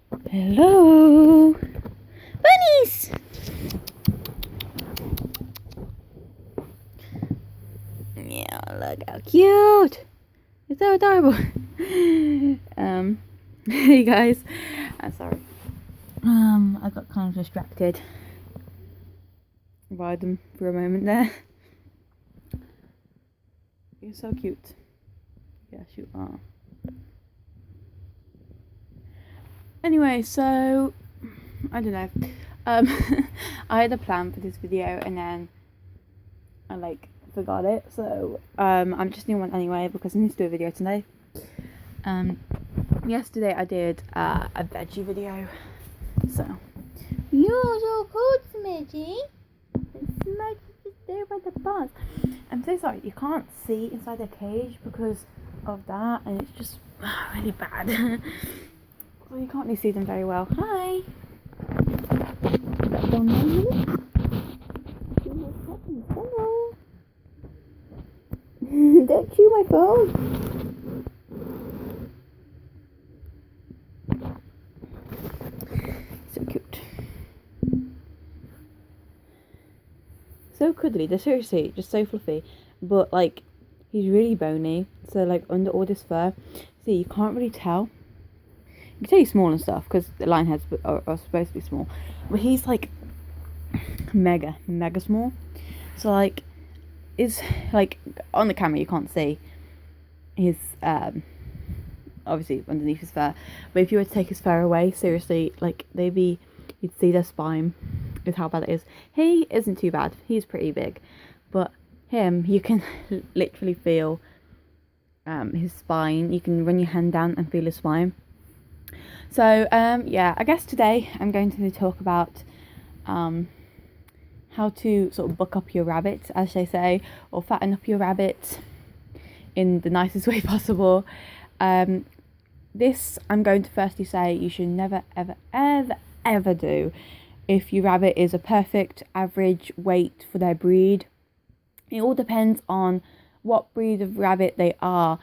Hello, bunnies. Yeah, look how cute. It's so adorable. Hey guys. I'm sorry. I got kind of distracted by them for a moment there. You're so cute. Yes, you are. Anyway, so I don't know. I had a plan for this video and then I forgot it. So I'm just doing one anyway because I need to do a video today. Yesterday I did a veggie video. So you're so cool, Smidgy. Smidgy is there by the bus. I'm so sorry you can't see inside the cage because of that, and it's just really bad. So you can't really see them very well. Hi. Hello. Don't chew my phone. So cute. So cuddly. They're seriously just so fluffy. But like, he's really bony. So like under all this fur, see, you can't really tell. You can tell he's small and stuff because the Lionheads are supposed to be small. But he's like mega small. So like, it's like on the camera you can't see his obviously underneath his fur, but if you were to take his fur away, seriously, like maybe you'd see their spine is how bad it is. He isn't too bad, he's pretty big, but him, you can literally feel his spine. You can run your hand down and feel his spine. So yeah, I guess today I'm going to talk about how to sort of buck up your rabbit, as they say, or fatten up your rabbit in the nicest way possible. This I'm going to firstly say you should never ever do if your rabbit is a perfect average weight for their breed. It all depends on what breed of rabbit they are.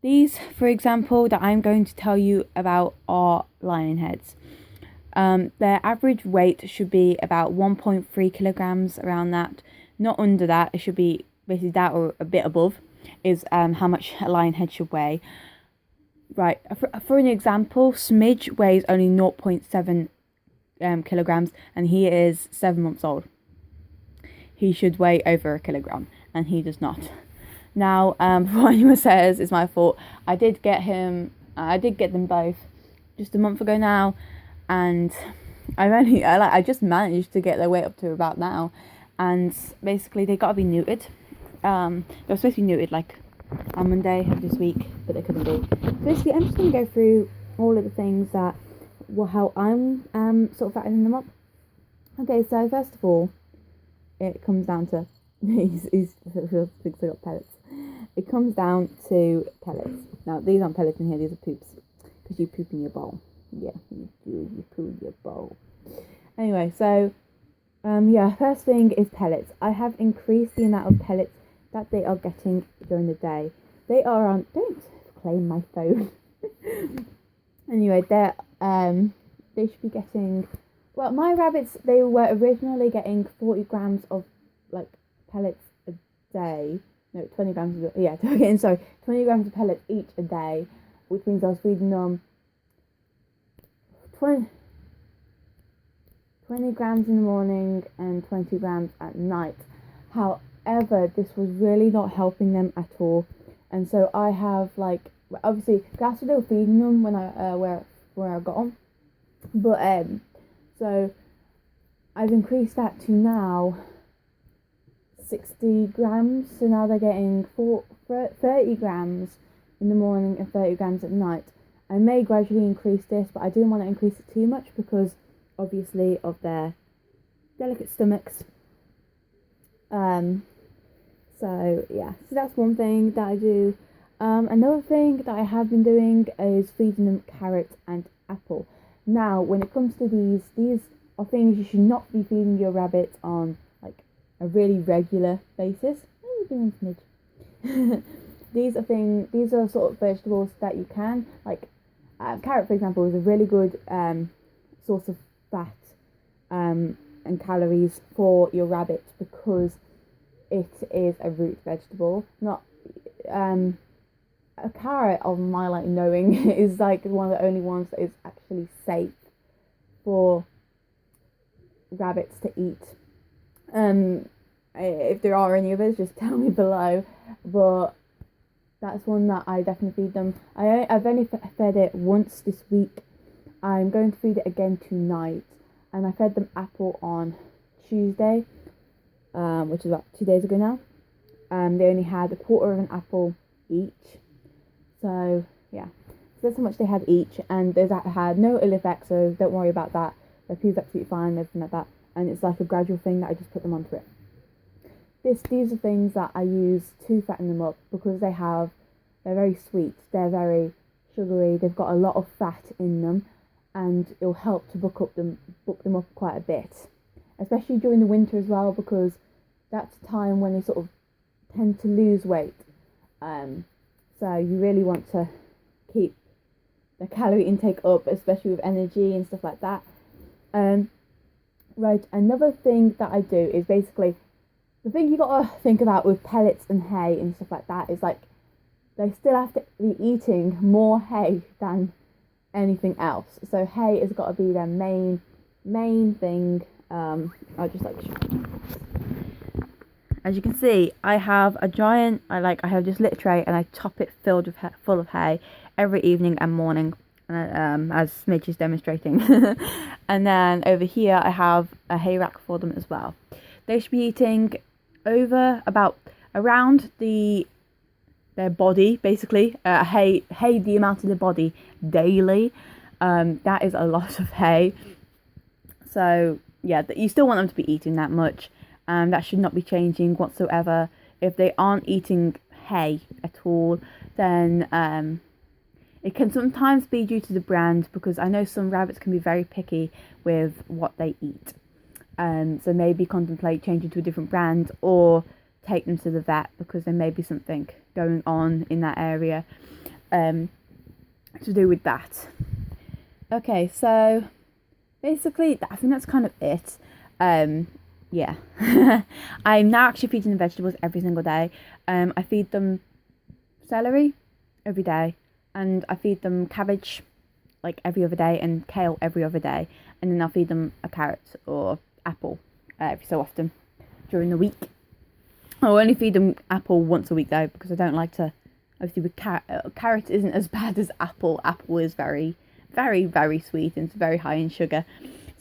These, for example, that I'm going to tell you about are Lionheads. Their average weight should be about 1.3 kilograms, around that. Not under that. It should be basically that or a bit above is how much a Lionhead should weigh. Right, for an example, Smidge weighs only 0.7 kilograms and he is 7 months old. He should weigh over a kilogram and he does not. Now, before anyone says it's my fault, I did get them both just a month ago now, and I just managed to get their weight up to about now, and basically they gotta be neutered. They were supposed to be neutered like on Monday of this week, but they couldn't be. So basically, I'm just gonna go through all of the things that, well, how I'm sort of fattening them up. Okay, so first of all, it comes down to he's thinks I got pellets. It comes down to pellets. Now these aren't pellets in here; these are poops because you poop in your bowl. Yeah, you do. You poo in your bowl. Anyway, so yeah, first thing is pellets. I have increased the amount of pellets that they are getting during the day. They are on. Don't claim my phone. Anyway, they should be getting. Well, my rabbits, they were originally getting 40 grams of like pellets a day. No, 20 grams of, yeah, 20 grams of pellets each a day, which means I was feeding them 20 grams in the morning and 20 grams at night. However, this was really not helping them at all. And so I have obviously that's what they were feeding them when I where I got them. But so I've increased that to now 60 grams. So now they're getting 30 grams in the morning and 30 grams at night. I may gradually increase this, but I didn't want to increase it too much because obviously of their delicate stomachs. So yeah, so that's one thing that I do. Another thing that I have been doing is feeding them carrot and apple. Now, when it comes to these are things you should not be feeding your rabbits on like a really regular basis. What are you doing, Smidge? These are sort of vegetables that you can, like carrot, for example, is a really good source of fat and calories for your rabbit because it is a root vegetable. Not a carrot, of my like knowing, is like one of the only ones that is actually safe for rabbits to eat. If there are any others, just tell me below, but that's one that I definitely feed them. I've only fed it once this week. I'm going to feed it again tonight, and I fed them apple on Tuesday, which is about 2 days ago now. They only had a quarter of an apple each, so yeah, so that's how much they had each, and they had no ill effects, so don't worry about that. Their food's absolutely fine and everything like that, and it's like a gradual thing that I just put them onto it. These are things that I use to fatten them up because they're very sweet, they're very sugary, they've got a lot of fat in them, and it'll help to bulk them up quite a bit, especially during the winter as well, because that's a time when they sort of tend to lose weight. So you really want to keep the calorie intake up, especially with energy and stuff like that. Right, another thing that I do is basically, the thing you gotta think about with pellets and hay and stuff like that is like, they still have to be eating more hay than anything else. So hay has got to be their main thing. I'll just like show you. As you can see, I have a giant, I have this lit tray and I top it full of hay every evening and morning, as Smidge is demonstrating. And then over here I have a hay rack for them as well. They should be eating around their body, basically, hay the amount of the body daily. That is a lot of hay. So yeah, you still want them to be eating that much. That should not be changing whatsoever. If they aren't eating hay at all, then it can sometimes be due to the brand, because I know some rabbits can be very picky with what they eat. So maybe contemplate changing to a different brand or take them to the vet, because there may be something going on in that area to do with that. Okay, so basically I think that's kind of it. Yeah. I'm now actually feeding them vegetables every single day. I feed them celery every day, and I feed them cabbage like every other day, and kale every other day, and then I'll feed them a carrot or apple every so often during the week. I'll only feed them apple once a week though, because I don't like to, obviously with carrot isn't as bad as apple. Apple is very, very, very sweet and it's very high in sugar,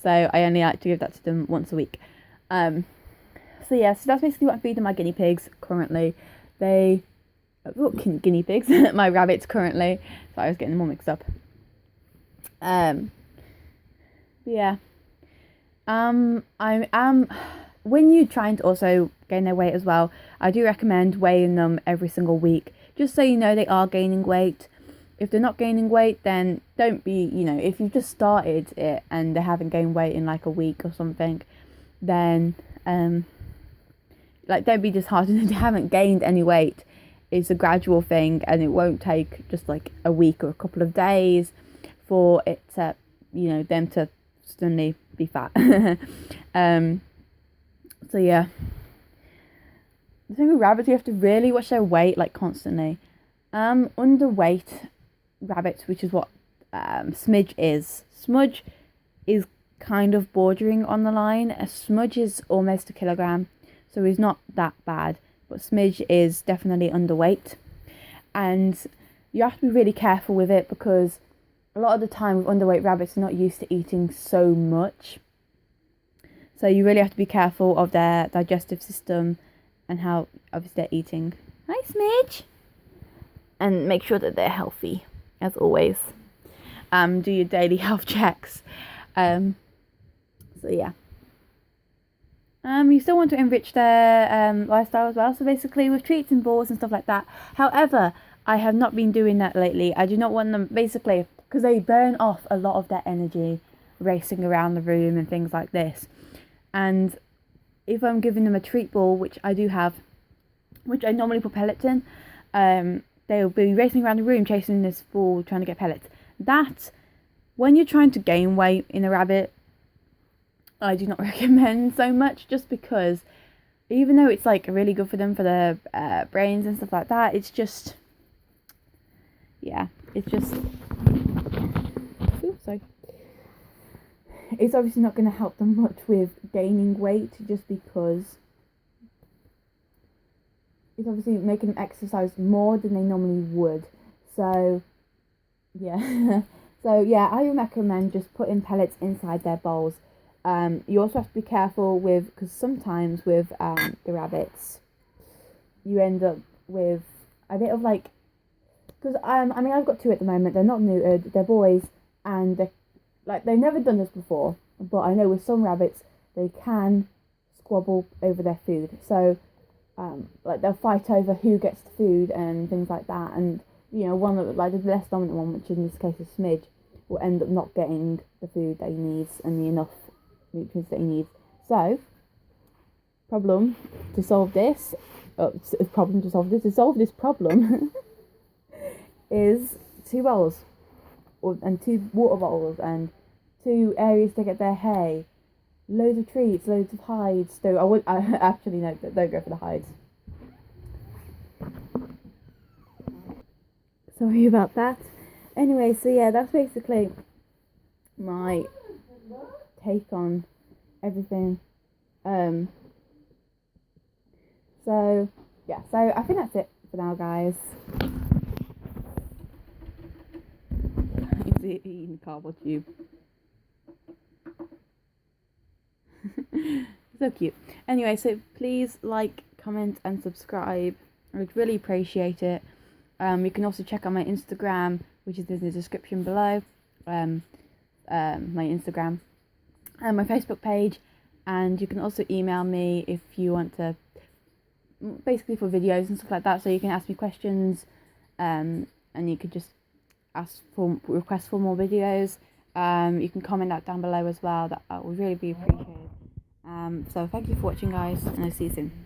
so I only like to give that to them once a week. So yeah, so that's basically what I'm feeding my guinea pigs currently. Guinea pigs, my rabbits currently. So I was getting them all mixed up. Yeah. I am, when you're trying to also gain their weight as well, I do recommend weighing them every single week, just so you know they are gaining weight. If they're not gaining weight, then don't be, if you've just started it and they haven't gained weight in like a week or something, then don't be disheartened if they haven't gained any weight. It's a gradual thing, and it won't take just like a week or a couple of days for it to, them to suddenly be fat. So yeah, the thing with rabbits, you have to really watch their weight like constantly. Underweight rabbits, which is what Smidge is. Smudge is kind of bordering on the line. A Smudge is almost a kilogram, so he's not that bad, but Smidge is definitely underweight, and you have to be really careful with it, because a lot of the time with underweight rabbits, they're not used to eating so much, so you really have to be careful of their digestive system and how obviously they're eating. Hi Smidge. And make sure that they're healthy as always. Do your daily health checks. So yeah. You still want to enrich their lifestyle as well. So basically with treats and balls and stuff like that. However, I have not been doing that lately. I do not want them, basically, because they burn off a lot of their energy racing around the room and things like this. And if I'm giving them a treat ball, which I do have, which I normally put pellets in, they'll be racing around the room chasing this ball trying to get pellets. that when you're trying to gain weight in a rabbit, I do not recommend so much, just because even though it's like really good for them for their brains and stuff like that, it's just, yeah, it's just, oops, sorry. It's obviously not going to help them much with gaining weight, just because it's obviously making them exercise more than they normally would. So yeah. So yeah, I recommend just putting pellets inside their bowls. You also have to be careful with, because sometimes with the rabbits, you end up with a bit of like, because I mean, I've got two at the moment. They're not neutered. They're boys, and they've never done this before. But I know with some rabbits, they can squabble over their food. So like they'll fight over who gets the food and things like that. And you know, one of like the less dominant one, which in this case is Smidge, will end up not getting the food that he needs and the enough nutrients that he needs. So, to solve this problem is 2 bowls, and 2 water bottles, and 2 areas to get their hay, loads of treats, loads of hides. So I actually no, don't go for the hides. Sorry about that. Anyway, so yeah, that's basically my take on everything. So yeah, so I think that's it for now, guys. He's eating a cardboard tube. So cute. Anyway, so please like, comment and subscribe. I would really appreciate it. You can also check out my Instagram, which is in the description below. My Instagram and my Facebook page, and you can also email me if you want to, basically for videos and stuff like that. So you can ask me questions, and you could just request for more videos. You can comment that down below as well. That would really be appreciated. So thank you for watching, guys, and I'll see you soon.